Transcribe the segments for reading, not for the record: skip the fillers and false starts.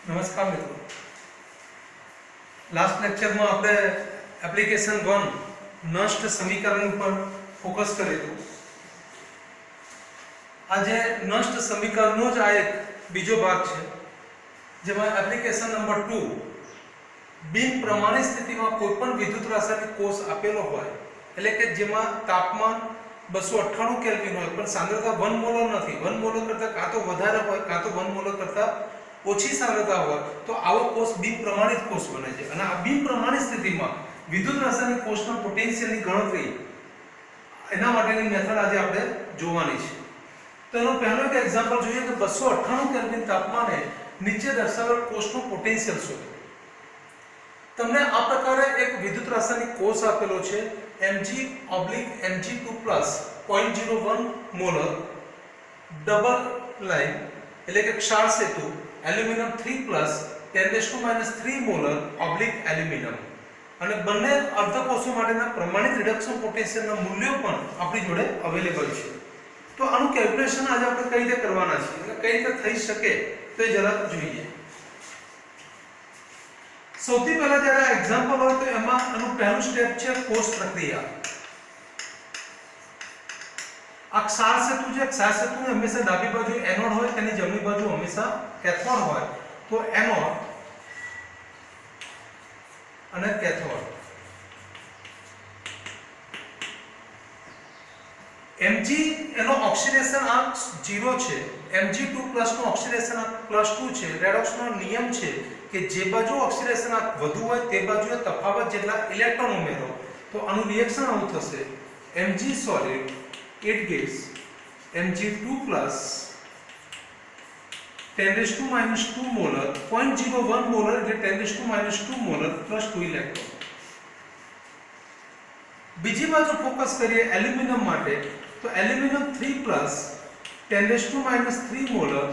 નમસ્કાર મિત્રો, લાસ્ટ લેક્ચરમાં આપણે એપ્લિકેશન 1 નષ્ટ સમીકરણ ઉપર ફોકસ કર્યું હતું. આજે નષ્ટ સમીકરણનો જ આ એક બીજો ભાગ છે, જેમાં એપ્લિકેશન નંબર 2 બિન પ્રમાણિત સ્થિતિમાં કોઈપણ વિદ્યુત રાસાયણિક કોષ આપેલો હોય, એટલે કે જેમાં તાપમાન 298 કેલ્વિન હોય પણ સાંદ્રતા 1 મોલર નથી, 1 મોલર કરતાં કાં તો વધારે હોય કાં તો 1 મોલર કરતાં ઓછી સાંદ્રતા હોય, તો આવો કોષ બિન પ્રમાણિત કોષ બને છે. અને આ બિન પ્રમાણિત સ્થિતિમાં વિદ્યુત રાસાયણિક કોષના પોટેન્શિયલની ગણતરી એના માટેની મેથડ આજે આપણે જોવાની છે. તો એનો પહેલો એક એક્ઝામ્પલ જોઈએ કે 298 કેલ્વિન તાપમાને નીચે દર્શાવેલ કોષનું પોટેન્શિયલ શોધો. તમને આ પ્રકારે એક વિદ્યુત રાસાયણિક કોષ આપેલો છે Mg/Mg2+, 0.01 મોલર, ડબલ લાઇન એટલે કે ક્ષાર સેતુ, એલ્યુમિનિયમ 3+, 10⁻³ મોલર એલ્યુમિનિયમ. અને બંને અર્ધકોષો માટેના પ્રમાણિત રિડક્શન પોટેન્શિયલના મૂલ્યો પણ આપણી જોડે અવેલેબલ છે. તો આનું કેલ્ક્યુલેશન આજે આપણે કઈ રીતે કરવાના છે એટલે કઈ રીતે થઈ શકે તો એ જરા જોઈએ. સૌથી પહેલા જ્યારે આ એક્ઝામ્પલ હોય તો એમાં આનું પહેલું સ્ટેપ છે કોષ પ્રક્રિયા. આ ક્ષાર સેતુ છે, ક્ષાર સેતુની હંમેશા ડાબી બાજુ એનોડ હોય, તેની જમણી બાજુ હંમેશા કેથોડ હોય. તો એનોડ અને કેથોડ. Mg એનો ઓક્સિડેશન આંક 0 છે, Mg2+ નો ઓક્સિડેશન આંક +2 છે. રેડોક્સનો નિયમ છે કે જે બાજુ ઓક્સિડેશન આંક વધુ હોય તે બાજુએ તફાવત જેટલા ઇલેક્ટ્રોન ઉમેરો. તો આનું રિએક્શન આવું થશે, Mg solid it gives Mg2+ 10⁻² molar, 0.01 molar એટલે 10⁻² મોલર +2 ઇલેક્ટ્રોન. બીજી બાજુ ફોકસ કરીએ એલ્યુમિનિયમ માટે, તો aluminium 3+, 10⁻³ molar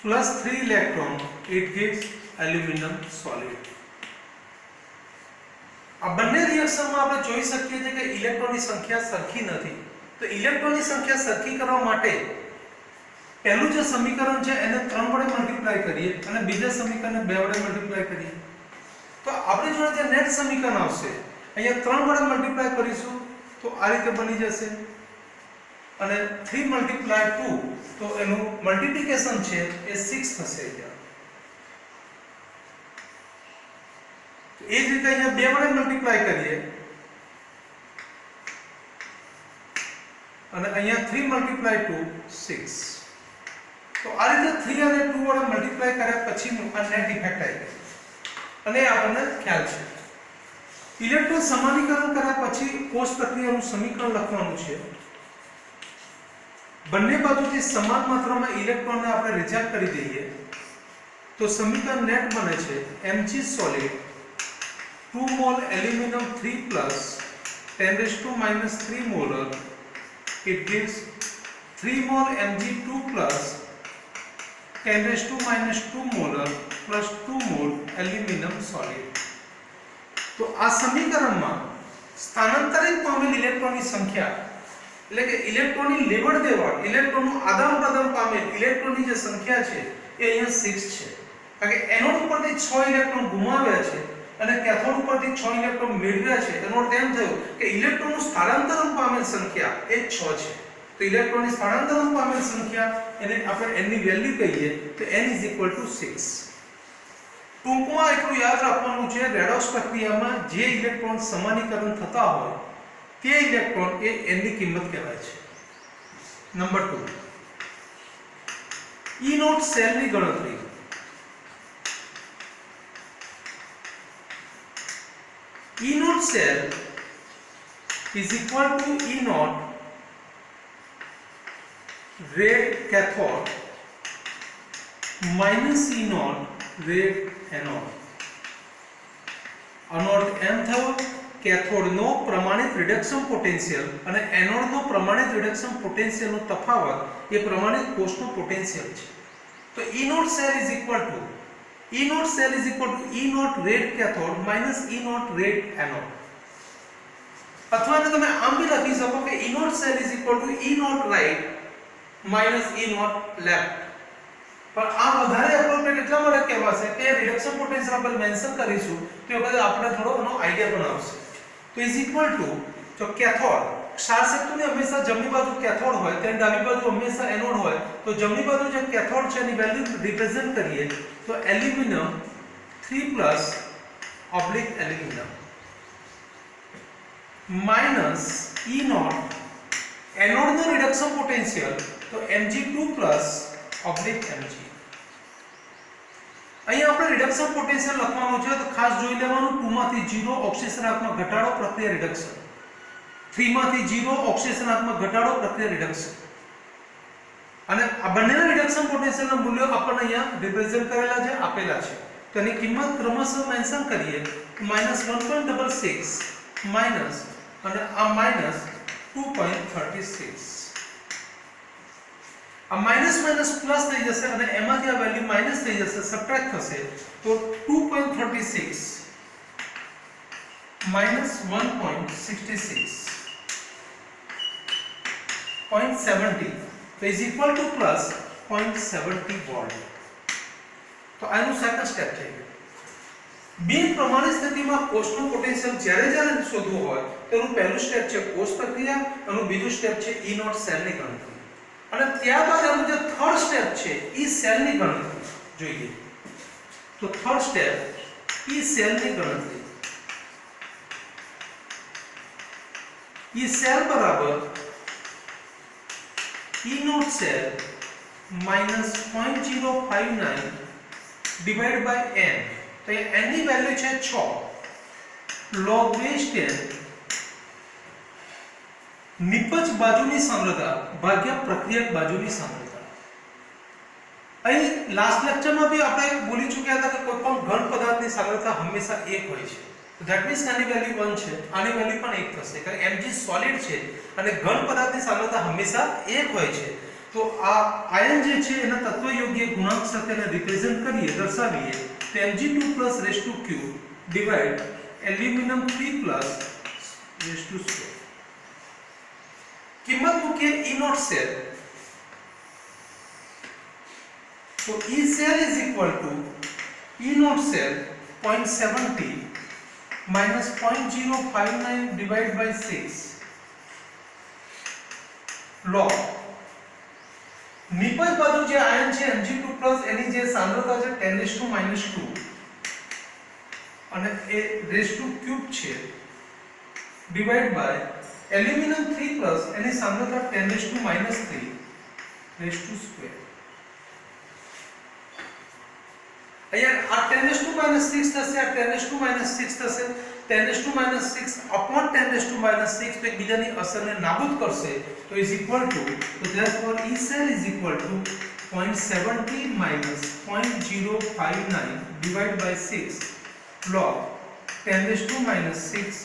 +3 electron it gives aluminium solid. આ બંને રિએક્શનમાં આપણે જોઈ શકીએ છીએ કે ઇલેક્ટ્રોનની સંખ્યા સરખી નથી. તો ઇલેક્ટ્રોનની સંખ્યા સરખી કરવા માટે પહેલું જે સમીકરણ છે એને 3 વડે મલ્ટીપ્લાય કરીએ અને બીજા સમીકરણને 2 વડે મલ્ટીપ્લાય કરીએ. તો આપણી જોડે જે નેટ સમીકરણ આવશે અહીંયા 3 વડે મલ્ટીપ્લાય કરીશું તો આ રીતે બની જશે, અને 3 × 2 તો એનું મલ્ટીપ્લિકેશન છે એ 6 થશે. એ જ રીતે અહીંયા 2 વડે મલ્ટીપ્લાય કરીએ અને અહીંયા 3 × 2 6. તો આ રીતે 3 અને 2 વડે મલ્ટીપ્લાય કર્યા પછીનું આ નેટ ઇફેક્ટ આવી ગઈ અને આપણને ખ્યાલ છે. ઇલેક્ટ્રોન સમાનીકરણ કર્યા પછી કોષ પ્રક્રિયાનું સમીકરણ લખવાનું છે. બંને બાજુથી સમાન માત્રામાં ઇલેક્ટ્રોનને આપણે રિજેક્ટ કરી દઈએ તો સમીકરણ નેટ બને છે Mg solid 2 mall aluminium 3+, 10⁻³ molar it gives 3 mall Mg2+, 10⁻² molar +2 mall aluminium solid. તો આ સમીકરણમાં સ્થાનાંતરિત પામેલ ઇલેક્ટ્રોનની સંખ્યા એટલે કે ઇલેક્ટ્રોનની લેવડ દેવડ, ઇલેક્ટ્રોનનું આદાન પ્રદાન પામેલ ઇલેક્ટ્રોનની જે સંખ્યા છે એ અહીંયા 6 છે. કારણ કે એનોડ ઉપરથી 6 ઇલેક્ટ્રોન ગુમાવ્યા છે અને કેથોડ ઉપરથી 6 ઇલેક્ટ્રોન મેળવ્યા છે. એનો અર્થ એમ થયો કે ઇલેક્ટ્રોનનું સ્થાનાંતરણ પામેલ સંખ્યા એ 6 છે. તો ઇલેક્ટ્રોનની સ્થાનાંતરણ પામેલ સંખ્યા એને આપણે n ની વેલ્યુ કહીએ તો n 6. ટૂંકમાં એટલું યાદ રાખવાનું છે, રેડોક્સ પ્રક્રિયામાં જે ઇલેક્ટ્રોન સમાનીકરણ થતા હોય તે ઇલેક્ટ્રોન એ n ની કિંમત કહેવાય છે. નંબર 2, E0 સેલની ગણતરી. E0 cell is equal to E0 red cathode minus E0 red anode. આનો અર્થ એમ થયો કેથોડનો પ્રમાણિત રિડક્શન પોટેન્શિયલ અને એનોડનો પ્રમાણિત રિડક્શન પોટેન્શિયલનો તફાવત એ પ્રમાણિત કોષનો પોટેન્શિયલ છે. તો E0 cell is equal to E0 red cathode minus E0 red anode. અથવા તો તમે આમ બી લખી શકો કે E0 cell is equal to E0 right minus E0 left. પણ આ વધારે એપ્રોપ્રિએટ એટલા માટે કહેવાશે કે રિડક્શન પોટેન્શિયલ આપણે મેન્શન કરીશું તો એ વખતે આપણે થોડો એનો આઈડિયા પણ આવશે. તો ઇઝ ઇક્વલ ટુ જો કેથોડ ક્ષાર સેતુની હંમેશા જમણી બાજુ કેથોડ હોય ત્યારે ડાબી બાજુ હંમેશા એનોડ હોય, તો જમણી બાજુ જે કેથોડ છે એની વેલ્યુ રિપ્રેઝન્ટ કરીએ તો એલ્યુમિનિયમ 3+ એલ્યુમિનિયમ માઈનસ E0 એનોડનો રિડક્શન પોટેન્શિયલ તો Mg2+ Mg. અહીંયા આપણે રિડક્શન પોટેન્શિયલ લખવાનું છે તો ખાસ જોઈ લેવાનું 2 માંથી 0 ઓક્સિજનાત્મક ઘટાડો પ્રક્રિયા રિડક્શન, 3 માંથી 0 ઓક્સિજનાત્મક ઘટાડો પ્રક્રિયા રિડક્શન. અને આ બંનેના રિડક્શન પોટેન્શિયલના મૂલ્યો આપણને અહીંયા રિપ્રેઝન્ટ કરેલા છે, આપેલા છે. તો એની કિંમત ક્રમશઃ મેન્શન કરીએ તો -1.66 માઈનસ અને આ -2.36. આ માઈનસ માઈનસ પ્લસ થઈ જશે અને એમાંથી આ વેલ્યુ માઈનસ થઈ જશે, સબટ્રેક્ટ થશે તો 2.36 માઈનસ 1.66 0.70 તો is equal two plus 0.70 volt. તો આનું સેકન્ડ સ્ટેપ થઈ ગયું. બિન પ્રમાણિત સ્થિતિમાં કોષનું પોટેન્શિયલ જ્યારે શોધવું હોય તો એનું પહેલું સ્ટેપ છે કોષ પ્રક્રિયા, એનું બીજું સ્ટેપ છે E0 સેલની ગણતરી, અને ત્યારબાદ એનું જે થર્ડ સ્ટેપ છે E સેલની ગણતરી જોઈએ. તો થર્ડ સ્ટેપ E સેલની ગણતરી. E સેલ બરાબર E0 cell minus 0.059 divide by n. તો n ની વેલ્યુ છે 6 log base 10 નિપજ બાજુની સાંદ્રતા ભાગ્યા પ્રક્રિયક બાજુની સાંદ્રતા. અહીં લાસ્ટ લેક્ચરમાં બી આપણે બોલી ચૂક્યા હતા કે કોઈ પણ ઘન પદાર્થની સાંદ્રતા હંમેશા 1 હોય છે. તો ધેટ મીન્સ આની વેલ્યુ 1 છે, આની વેલ્યુ પણ 1 થશે કારણ Mg સોલિડ છે અને ઘન પદાર્થની સાંદ્રતા હંમેશા 1 હોય છે. તો આ આયન જે છે એના તત્વયોગ્ય ગુણાંક સાથે એને રિપ્રેઝન્ટ કરીએ, દર્શાવીએ તો Mg2+3 ડિવાઇડ એલ્યુમિનિયમ 3+2. કિંમત મૂકીએ E0 સેલ તો E cell is equal to E0 cell 0.70 minus 0.059 divided by 6 log નિપજ બાજુ જે આયન છે Mg2+ એની જે સાંદ્રતા છે 10⁻², અને એ ⁵ છે ડિવાઇડ બાય એલ્યુમિનિયમ 3+ એની સાંદ્રતા 10⁻³ ⁵². અહીંયા આ 10⁻6 થશે, આ 10⁻6 થશે, 10⁻6 upon 10⁻6 તો એકબીજાની અસરને નાબૂદ કરશે. તો ઇઝ ઇક્વલ ટુ, તો therefore E cell is equal to 0.70 minus 0.059 divided by 6 log 10⁻6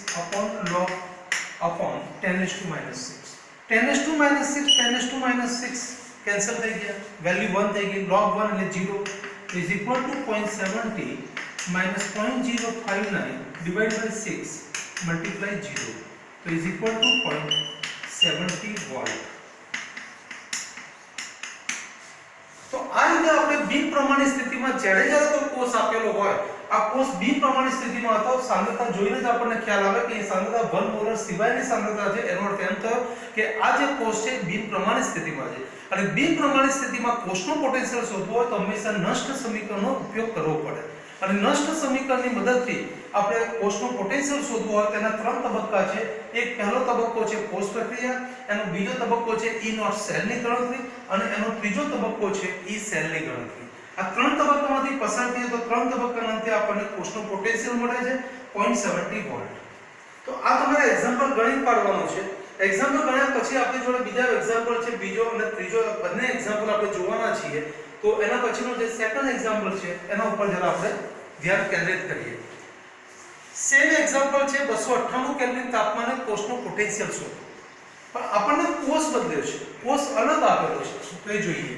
upon 10⁻6. 10⁻6 cancel થઈ ગયા, વેલ્યુ 1 થઈ ગઈ, log 1 એટલે 0 is equal to 0.70 minus 0.059 divided by 6 multiply 0, so is equal to 0.70 volt. તો આ રીતે આપણે બિન પ્રમાણિત સ્થિતિમાં જ્યારે તો કોષ આપેલો હોય, આ કોષ બિન પ્રમાણિત સ્થિતિમાં હતો, સાંદ્રતા જોઈને જ આપણને ખ્યાલ આવે કે એ સાંદ્રતા 1 મોલર સિવાયની સાંદ્રતા છે. એનો અર્થ એમ થયો કે આ જે કોષ છે બિન પ્રમાણિત સ્થિતિમાં છે, અને બિન પ્રમાણિત સ્થિતિમાં કોષનો પોટેન્શિયલ શોધવો હોય તો હંમેશા નષ્ટ સમીકરણનો ઉપયોગ કરવો પડે. અને નષ્ટ સમીકરણની મદદથી આપણે કોષનો પોટેન્શિયલ શોધવો હોય તેના 3 તબક્કા છે. એક પહેલો તબક્કો છે કોષ પ્રક્રિયા, એનો બીજો તબક્કો છે E0 સેલની ગણતરી, અને એનો ત્રીજો તબક્કો છે E સેલની ગણતરી. આ 3 તબક્કામાંથી પસાર થઈએ તો 3 તબક્કાના અંતે આપણને કોષનો પોટેન્શિયલ મળે છે 0.70 વોલ્ટ. તો આ તમારે એક્ઝામ્પલ ગણી પાડવાનું છે. એક્ઝામ્પલ ગણ્યા પછી આપણી જોડે બીજા એક્ઝામ્પલ છે, બીજો અને ત્રીજો બંને એક્ઝામ્પલ આપણે જોવાના છીએ. તો એના પછીનો જે સેકન્ડ એક્ઝામ્પલ છે એના ઉપર જરા આપણે ધ્યાન કેન્દ્રિત કરીએ. સેમ એક્ઝામ્પલ છે 298 કેલ્વિન તાપમાને કોષનો પોટેન્શિયલ શોધો, પણ આપણને કોષ બદલ્યો છે, કોષ અલગ આપેલો છે. તો એ જોઈએ.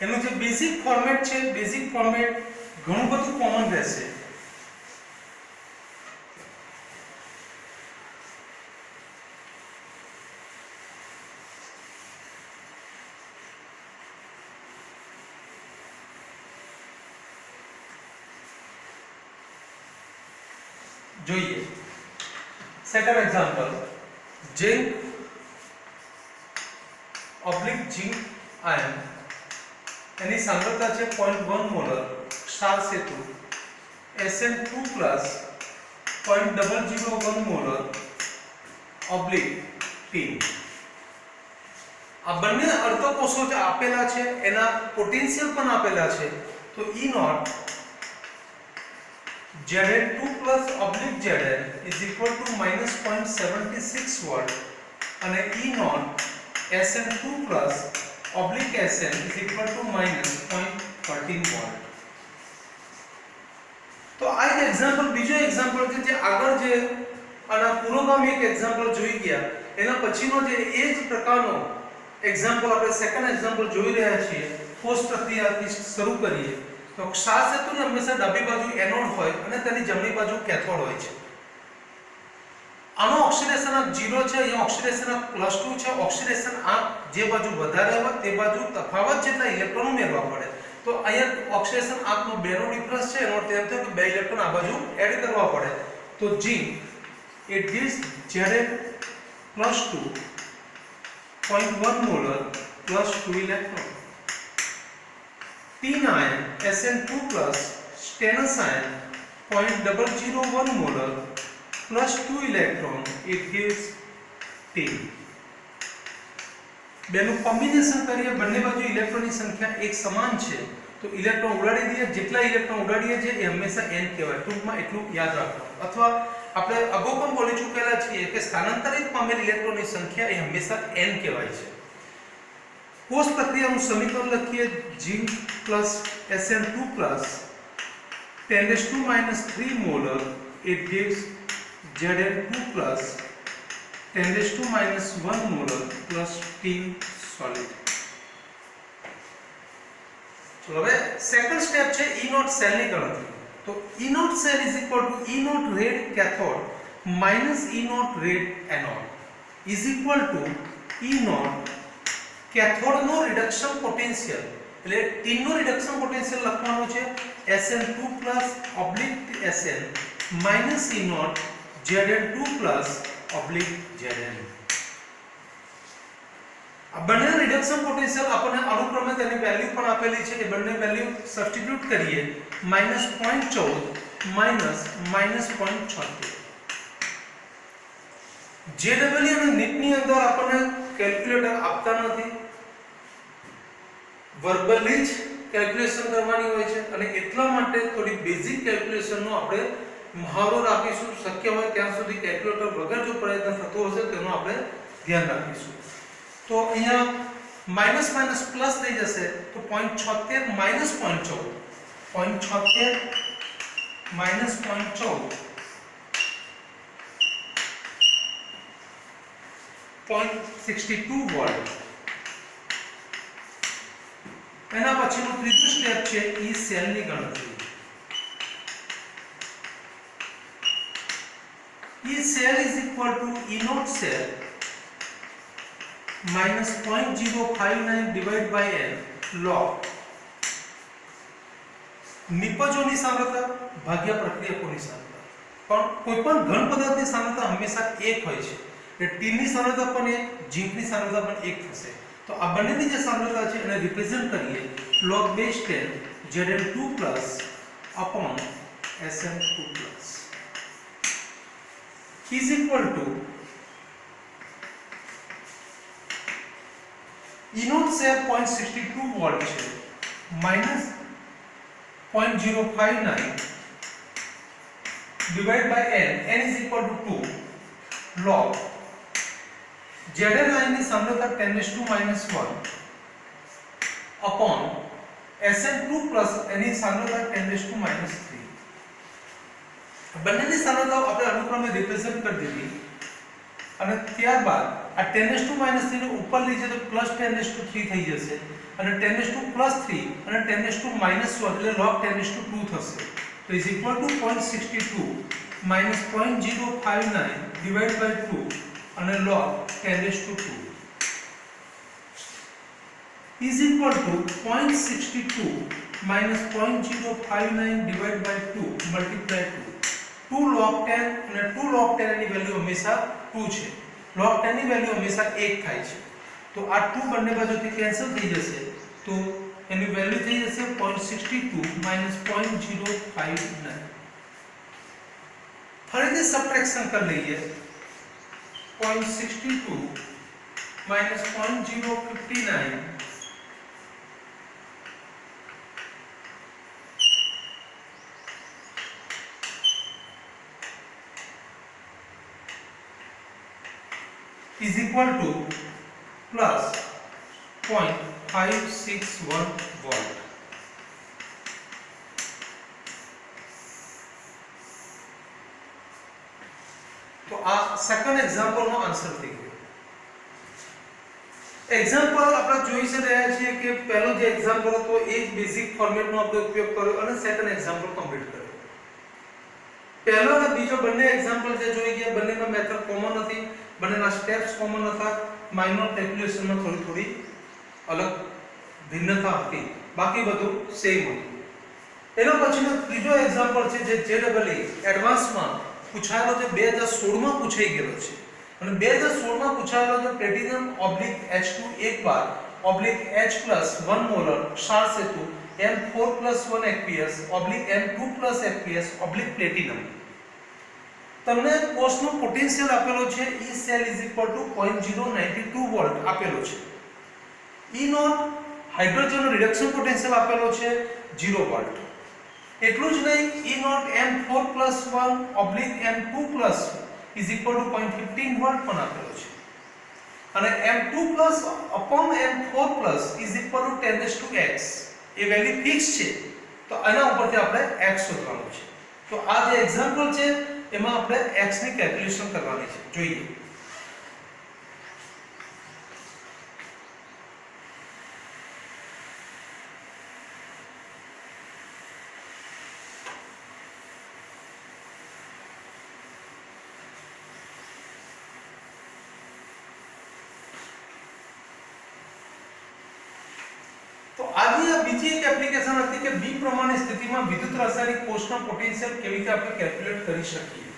એનું જે બેઝિક ફોર્મેટ છે, બેઝિક ફોર્મેટ ઘણું બધું કોમન રહેશે. જોઈએ second example, zinc oblique zinc ion, એની સાંદ્રતા છે 0.1 મોલર, ક્ષાર સેતુ Sn2 0.001 મોલર ઓબ્લિક T. આ બંને અર્ધકોષો જે આપેલા છે એના પોટેન્શિયલ પણ આપેલા છે. તો E0 Zn2 oblique Zn is equal to -0.76 volt અને E0 Sn2 oblique Sn is equal to -0.13 volt. તો આ એક એક્ઝામ્પલ, બીજો એક્ઝામ્પલ કે જે આગળ જે આના પૂર્વગામી એક એક્ઝામ્પલ જોઈ ગયા એના પછીનો જે એ જ પ્રકારનો એક્ઝામ્પલ આપણે સેકન્ડ એક્ઝામ્પલ જોઈ રહ્યા છીએ. કોષ પ્રક્રિયાથી શરૂ કરીએ તો ક્ષાર સેતુની હંમેશા ડાબી બાજુ એનોડ હોય અને તેની જમણી બાજુ કેથોડ હોય છે. આનો ઓક્સિડેશન આંક 0 છે, અહીંયા ઓક્સિડેશન આંક +2 છે. ઓક્સિડેશન આંક જે બાજુ વધારે હોય તે બાજુ તફાવત જેટલા ઇલેક્ટ્રોન ઉમેરવા પડે. તો અહીંયા ઓક્સિડેશન આંકનો બેનો ડિફરન્સ છે, એનો અર્થ એમ થયો કે બે ઇલેક્ટ્રોન આ બાજુ એડ કરવા પડે. તો zinc it gives Zn +2 0.1 molar +2 electron. Tin ion Sn2 stannous ion 0.001 molar +2 electron, it gives tin. બેનું કોમ્બિનેશન કરીએ, બંને બાજુ ઇલેક્ટ્રોનની સંખ્યા એક સમાન છે તો ઇલેક્ટ્રોન ઉડાડી દઈએ. જેટલા ઇલેક્ટ્રોન ઉડાડીએ છે એ હંમેશા n કહેવાય. ટૂંકમાં એટલું યાદ રાખવાનું. અથવા આપણે અગાઉ પણ બોલી ચૂકેલા છીએ કે સ્થાનાંતરિત પામેલ ઇલેક્ટ્રોનની સંખ્યા એ હંમેશા n કહેવાય છે. કોષ પ્રક્રિયાનું સમીકરણ લખીએ, zinc Sn2 10⁻³ molar, it gives Zn2 10⁻⁻1 molar tin solid. ચલો હવે સેકન્ડ સ્ટેપ છે E0 સેલની ગણતરી. તો E0 cell is equal to E0 red cathode minus E0 red anode is equal to E0 cathode નો રિડક્શન પોટેન્શિયલ, એટલે tin નો reduction potential લખવાનો છે Sn2 oblique Sn minus E0 Zn2 oblique Zn. આ બંને રિડક્શન પોટેન્શિયલ આપણને અનુક્રમે તેની વેલ્યુ પણ આપેલી છે. એ બંને વેલ્યુ સબસ્ટિટ્યુટ કરીએ, -0.14 -0.76. JW અને નીટની અંદર આપણને કેલ્ક્યુલેટર આપતા નથી, વર્બલી જ કેલ્ક્યુલેશન કરવાની હોય છે અને એટલા માટે થોડી બેઝિક કેલ્ક્યુલેશનનો આપણે મહાવરો રાખીશું. શક્ય હોય ત્યાં સુધી કેલ્ક્યુલેટર વગર જો પ્રયત્ન થતો હશે તેનો આપણે ધ્યાન રાખીશું. તો અહીંયા માઈનસ માઈનસ પ્લસ થઈ જશે તો 0.76 -0.14 0.76 -0.14 0.62 વોલ્ટ. એના પછીનું ત્રીજું સ્ટેપ છે ઈ સેલની ગણતરી. E cell is equal to E0 cell minus 0.059 divided by n log નિપજોની સાંદ્રતા ભાગ્યા પ્રક્રિયકોની સાંદ્રતા. પણ કોઈ પણ ઘન પદાર્થની સાંદ્રતા હંમેશા 1 હોય છે. એટલે ટીની સાંદ્રતા પણ 1, ઝિંકની સાંદ્રતા પણ 1 થશે. તો આ બંનેની જે સાંદ્રતા છે એને રિપ્રેઝન્ટ કરીએ log base 10 Zn2 upon Sn2 is equal to E0 से 0.62 वोल्ट છે minus 0.059 divided by n is equal to 2 log Zn ની સાંદ્રતા 10⁻⁻1 upon Sn2 એની સાંદ્રતા 10⁻3. બંનેની સાંદ્રતાઓ આપણે અનુક્રમે રિપ્રેઝન્ટ કરી દીધી. અને ત્યારબાદ આ 10⁻³ ને ઉપર લઈ જઈએ તો +10⁻³ થઈ જશે અને 10⁻+3 અને 10⁻⁻1 એટલે log 10⁻2 થશે તો is equal two 0.62 minus 0.059 divided by 2 અને log 10⁻² is equal to 0.62 minus 0.059 divided by 2 multiply 2 log 10 અને 2 log 10 ની વેલ્યુ હંમેશા 2 છે log 10 ની વેલ્યુ હંમેશા 1 થાય છે તો આ 2 બંને બાજુથી કેન્સલ થઈ જશે તો એની વેલ્યુ થઈ જશે 0.62 minus 0.059 ફરીથી સબટ્રેક્શન કરી લઈએ 0.62 minus 0.059 is equal to plus 0.561 volt. तो आ सेकंड एग्जांपल નો આન્સર થઈ ગયો એક્ઝામ્પલ આપણે જોઈ રહ્યા છીએ કે પહેલો જે એક્ઝામ્પલ હતો એ જ બેઝિક ફોર્મેટ નો આપણે ઉપયોગ કર્યો અને સેકન્ડ એક્ઝામ્પલ કમ્પ્લીટ કર્યો પહેલો અને બીજો બંને એક્ઝામ્પલ જે જોઈ ગયા બંનેનો મેથડ કોમન હતી બંનેના સ્ટેપ્સ કોમન હતા માઇનર કેલ્ક્યુલેશનમાં થોડી અલગ ભિન્નતા હતી બાકી બધું સેમ હતું એનો પછીનો ત્રીજો એક્ઝામ્પલ છે જે JEE એડવાન્સમાં પૂછાયેલો છે 2016 માં પૂછાઈ ગયેલો છે અને 2016 માં પૂછાયેલો છે પ્લેટિનમ H2 એક બાર H+1 મોલર ક્ષાર સેતુ M4+1 aqueous M2+aqueous પ્લેટિનમ તમને કોષનો પોટેન્શિયલ આપેલો છે E cell is equal to 0.092 volt આપેલો છે E નોટ હાઇડ્રોજનનો રિડક્શન પોટેન્શિયલ આપેલો છે 0 વોલ્ટ એટલું જ નહીં E nought M4+1 M2+ is equal to 0.15 volt પણ આપેલો છે અને M2+/M4+ is equal to 10⁻x એ વેલ્યુ ફિક્સ છે તો આના ઉપરથી આપણે x શોધવાનું છે તો આ જે એક્ઝામ્પલ છે એમાં આપણે x ની કેલ્ક્યુલેશન કરવાની છે જોઈએ તો આજે આ બીજી એક એપ્લિકેશન હતી કે બી પ્રમાણે સ્થિતિમાં વિદ્યુત રાસાયણિક કોષનો પોટેન્શિયલ કેવી રીતે આપણે કેલ્ક્યુલેટ કરી શકીએ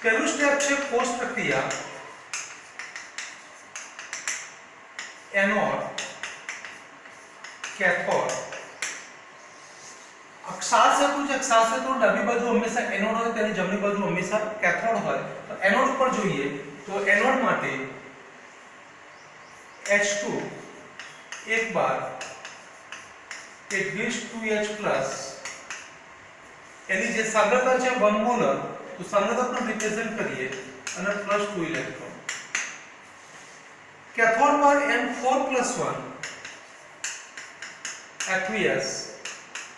પહેલું સ્ટેપ છે કોષ પ્રક્રિયા એનોડ કેથોડ ક્ષાર સેતુ છે ક્ષાર સેતુ ડાબી બાજુ હંમેશા એનોડ હોય તેની જમણી બાજુ હંમેશા કેથોડ હોય તો એનોડ ઉપર જોઈએ તો એનોડ માટે H2 એક બાર it gives 2H+ એની જે સાંદ્રતા છે 1 મોલર તો સાંદ્રતા પણ રિપ્રેઝન્ટ કરીએ અને +2 ઇલેક્ટ્રોન કેથોડ પર M4+1 aqueous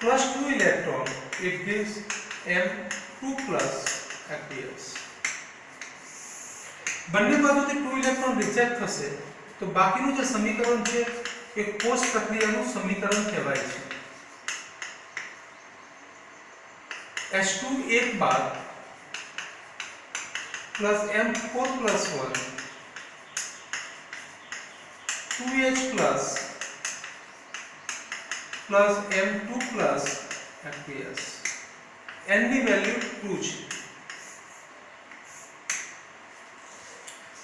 +2 electron it gives M2+ aqueous બંને બાજુથી 2 ઇલેક્ટ્રોન રિજેક્ટ થશે તો બાકીનું જે સમીકરણ છે એ કોષ પ્રક્રિયાનું સમીકરણ કહેવાય છે H2 એક બાર M4+1 2H+ plus M2+ aqueous n ની વેલ્યુ 2 છે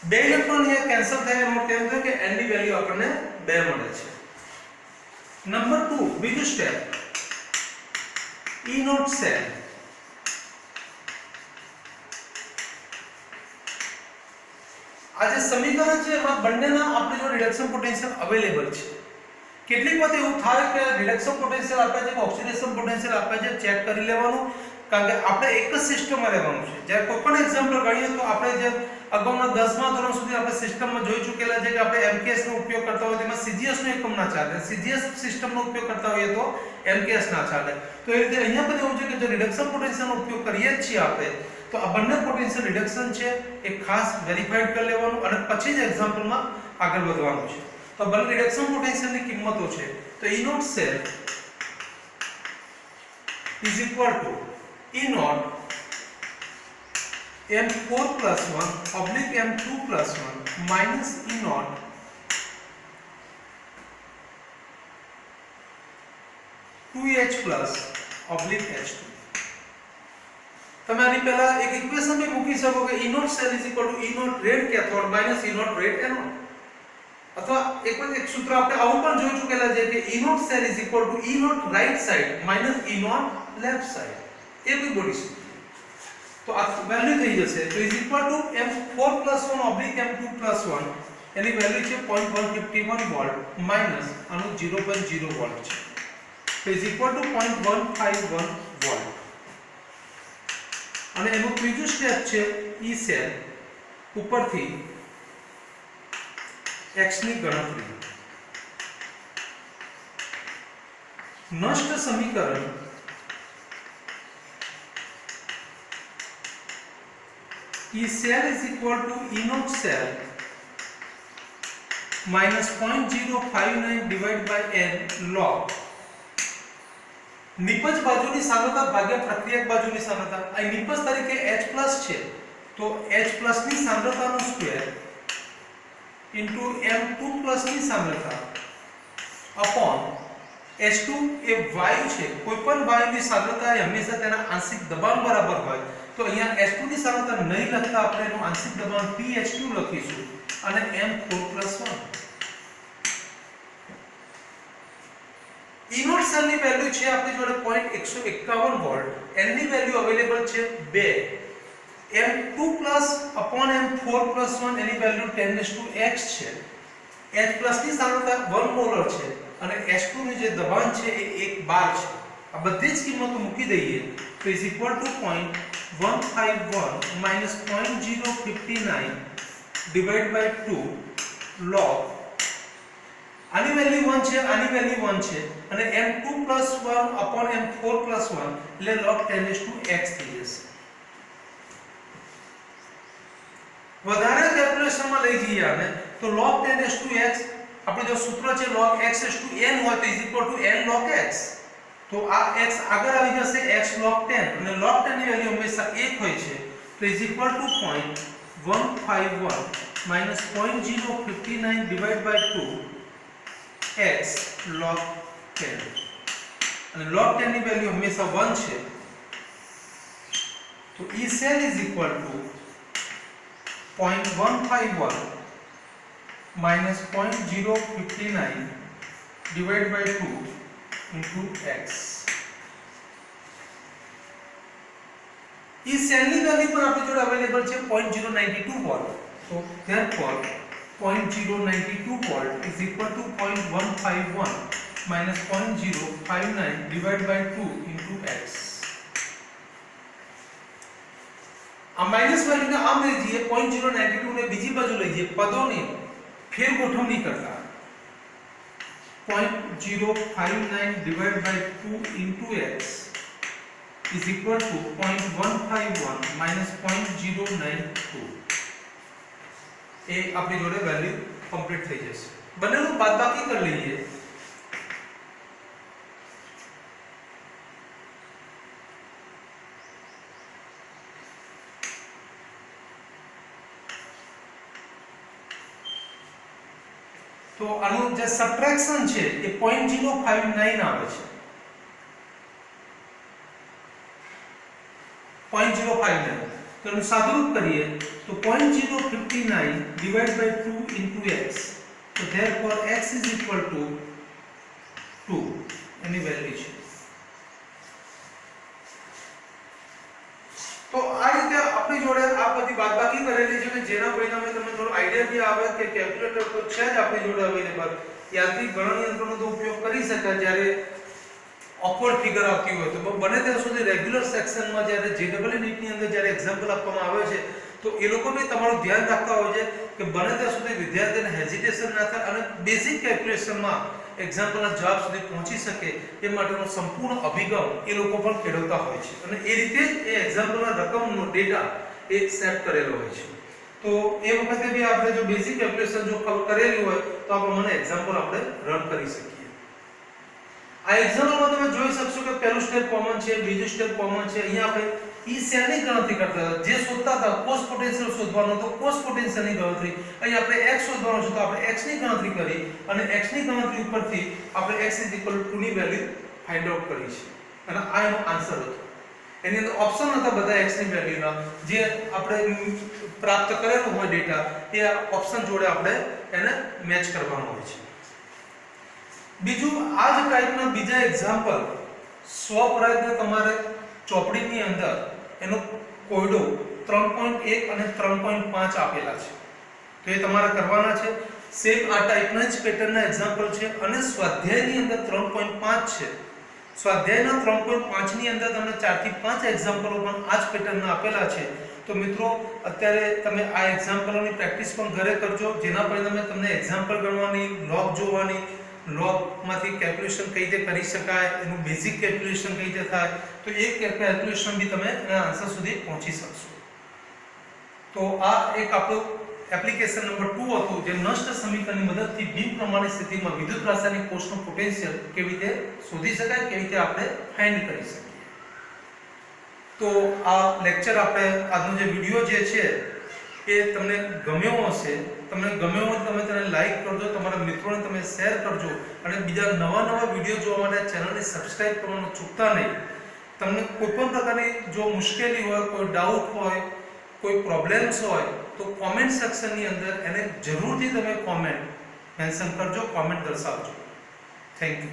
બે ઇલેક્ટ્રોન અહીંયા કેન્સલ થાય એનો મતલબ છે કે n ની વેલ્યુ આપણને 2 મળે છે નંબર 2 બીજું સ્ટેપ E નોટ સેલ આ જે સમીકરણ છે એમાં બંનેના આપણે જો રિડક્શન પોટેન્શિયલ અવેલેબલ છે કેટલીક વખત એવું થાય કે રિડક્શન પોટેન્શિયલ આપે છે કે ઓક્સિડેશન પોટેન્શિયલ આપે છે ચેક કરી લેવાનું કારણ કે આપણે એક જ સિસ્ટમમાં રહેવાનું છે. જ્યારે કોઈ પણ એક્ઝામ્પલ ગણીએ તો આપણે જે અગાઉના 10મા ધોરણ સુધી આપણે સિસ્ટમમાં જોઈ ચૂકેલા છે કે આપણે એમકેએસ નો ઉપયોગ કરતા હોય તેમાં સીજીએસ નો એકમ ના ચાલે. સીજીએસ સિસ્ટમનો ઉપયોગ કરતા હોઈએ તો એમકેએસ ના ચાલે. તો એ રીતે અહીંયા પણ એવું છે કે જો રિડક્શન પોટેન્શિયલનો ઉપયોગ કરીએ જ છીએ આપણે તો આ બંને પોટેન્શિયલ રિડક્શન છે એ ખાસ વેરીફાઈડ કરી લેવાનું અને પછી જ એક્ઝામ્પલમાં આગળ વધવાનું છે. તો બંને રિડક્શન પોટેન્શિયલની કિંમતો છે. તો E nought cell is equal to E naught M4 plus 1 oblique M2 plus 1 minus E naught H plus oblique H2. તમે આની પહેલા એક ઇક્વેશન બી મૂકી શકો કે E naught cell is equal to E naught red cathode minus E naught red anode. અથવા એક સૂત્ર આપણે આવું પણ જોઈ ચૂકેલા છે કે E naught cell is equal to E naught right side minus E naught left side. એ બી બોલી શકીએ. તો આ વેલ્યુ થઈ જશે તો is equal to M4 plus 1 oblique M2 plus 1 any value છે 0.151 વોલ્ટ માઈનસ આનું 0.0 વોલ્ટ છે. તો is equal to 0.151 વોલ્ટ. અને એનું ત્રીજું સ્ટેપ છે E સેલ ઉપરથી x ની ગણતરી. નષ્ટ સમીકરણ E cell is equal to E naught cell minus 0.059 divided by n log નિપજ બાજુની સાંદ્રતા ભાગ્યા પ્રક્રિયક બાજુની સાંદ્રતા. આ નિપજ તરીકે H+ છે તો H+ ની સાંદ્રતાનો સ્ક્વેર ઇન્ટુ M2+ ની સાંદ્રતા અપોન H2 એ વાયુ છે. કોઈપણ વાયુની સાંદ્રતા એ હંમેશા તેના આંશિક દબાણ બરાબર હોય. તો અહીંયા H2 ની સાંદ્રતા નહીં લખતા આપણે એનું આંશિક દબાણ pH2 લખીશું અને M4+1. E naught cell ની વેલ્યુ છે આપણી જોડે 0.151 વોલ્ટ. N ની વેલ્યુ અવેલેબલ છે 2. M2+ upon M4+1 એની વેલ્યુ 10⁻x છે. H+ ની સાંદ્રતા 1 મોલર છે અને H2 નું જે દબાણ છે એ 1 બાર છે. આ બધી જ કિંમતો મૂકી દઈએ તો is equal to 0.151 minus 0.059 divided by 2 log આની વેલ્યુ 1 છે આની વેલ્યુ 1 છે અને M2+1 upon M4+1 એટલે log 10⁻x થઈ જશે. વધારે કેલ્ક્યુલેશનમાં લઈ જઈએ આને તો log 10⁻x આપણે જો સૂત્ર છે log x⁻n હોય તો is equal to n log x. તો આ x આગળ આવી જશે x log 10 અને log 10 ની વેલ્યુ હંમેશા 1 હોય છે તો is equal to 0.151 minus 0.059 divided by 2 x log 10 અને log 10 ની વેલ્યુ હંમેશા 1 છે. તો E cell is equal to 0.151 minus 0.059 divided by 2 into x. E cell ની વેલ્યુ પર આપણી જોડે અવેલેબલ છે 0.092 વોલ્ટ. તો therefore 0.092 volt is equal to 0.151 minus 0.059 divided by 2 into x. આ માઈનસ વેલ્યુને આમ લઈ જઈએ 0.092 ને બીજી બાજુ લઈ જઈએ પદોની ફેર ગોઠવણી કરતા 0.059 divided by 2 into x is equal to 0.151 minus 0.092. એ આપણી જોડે વેલ્યુ કમ્પ્લીટ થઈ જશે. બંનેનું બાદબાકી કરી લઈએ. તો આનું જે સબટ્રેક્શન છે એ 0.059 આવે છે. 0.059 તો એનું સાદુરૂપ કરીએ તો 0.059 divided by 2 into x. So therefore x is equal to 2 any value છે. તો આ રીતે આપણી જોડે આ બધી બાદબાકી કરેલી છે કે જેના પરિણામે તમને થોડો આઈડિયા બી આવે કે કેલ્ક્યુલેટર તો છે જ આપણી જોડે અવેલેબલ. ત્યાંથી ગણન યંત્રનો તો ઉપયોગ કરી શકાય જ્યારે ઓકવર્ડ ફિગર આવતી હોય તો બને ત્યાં સુધી રેગ્યુલર સેક્શનમાં જ્યારે જેડબલઈ નીટની અંદર જ્યારે એક્ઝામ્પલ આપવામાં આવે છે તો એ લોકો બી તમારું ધ્યાન રાખતા હોય છે કે બને ત્યાં સુધી વિદ્યાર્થીને હેઝિટેશન ના થાય અને બેઝિક કેલ્ક્યુલેશનમાં એક્ઝામ્પલના જવાબ સુધી પહોંચી શકે એ માટેનો સંપૂર્ણ અભિગમ એ લોકો પણ કેળવતા હોય છે અને એ રીતે એ એક્ઝામ્પલના રકમનો ડેટા એ સેટ કરેલો હોય છે. તો એ વખતે બી આપણે જો બેઝિક કેલ્ક્યુલેશન જો કરેલી હોય તો આપણે મને એક્ઝામ્પલ આપણે રન કરી શકીએ. આ એક્ઝામ્પલમાં તમે જોઈ શકશો કે પહેલું સ્ટેપ કોમન છે, બીજું સ્ટેપ કોમન છે. અહીંયા આપણે ઈ શેરની ગણતરી કરતા હતા, જે શોધતા હતા કોસ પોટેન્શિયલ શોધવાનો તો કોસ પોટેન્શિયલની ગણતરી. અહીં આપણે x શોધવાનો છે તો આપણે x ની ગણતરી કરી અને x ની ગણતરી ઉપરથી આપણે x 2 ની વેલ્યુ ફાઇન્ડ આઉટ કરી છે અને આ એનો આન્સર હતો. એની અંદર ઓપ્શન હતા બધા x ની વેલ્યુના, જે આપણે પ્રાપ્ત કરેલો હોય ડેટા એ ઓપ્શન જોડે આપણે એને મેચ કરવાનો હોય છે. બીજું આ જ ટાઈપના બીજા એક્ઝામ્પલ સ્વપ્રયત્ન તમારે ચોપડીની અંદર એનો કોયડો 3.1 અને 3.5 આપેલા છે તો એ તમારે કરવાના છે. સેમ આ ટાઈપના જ પેટર્નના એક્ઝામ્પલ છે અને સ્વાધ્યાયની અંદર 3.5 છે. સ્વાધ્યાયના 3.5 ની અંદર તમને 4 થી 5 એક્ઝામ્પલો પણ આ જ પેટર્નના આપેલા છે. તો મિત્રો અત્યારે તમે આ એક્ઝામ્પલોની પ્રેક્ટિસ પણ ઘરે કરજો, જેના પરિણામે તમને એક્ઝામ્પલ ગણવાની, લોગ જોવાની, લોગમાંથી કેલ્ક્યુલેશન કઈ રીતે કરી શકાય, એનું બેઝિક કેલ્ક્યુલેશન કઈ રીતે થાય તો એ કેલ્ક્યુલેશન બી તમે એના આન્સર સુધી પહોંચી શકશો. તો આ એક આપણું એપ્લિકેશન નંબર 2 હતું, જે નષ્ટ સમીકરણની મદદથી બિન પ્રમાણિત સ્થિતિમાં વિદ્યુત રાસાયણિક કોષનું પોટેન્શિયલ કેવી રીતે શોધી શકાય, કેવી રીતે આપણે ફાઇન્ડ કરી શકીએ. તો આ લેક્ચર આપણે આજનો જે વિડિયો જે છે એ તમને ગમ્યો હશે. તમને ગમ્યો હોય તો તમે તેને લાઈક કરજો, તમારા મિત્રોને તમે શેર કરજો અને બીજા નવા વિડિયો જોવા માટે ચેનલને સબસ્ક્રાઇબ કરવાનું ચૂકતા નહીં. તમને કોઈ પણ પ્રકારની જો મુશ્કેલી હોય, કોઈ ડાઉટ હોય, કોઈ પ્રોબ્લેમ્સ હોય તો કોમેન્ટ સેક્શનની અંદર એને જરૂરથી તમે કોમેન્ટ મેન્શન કરજો, કોમેન્ટ દર્શાવજો. Thank you.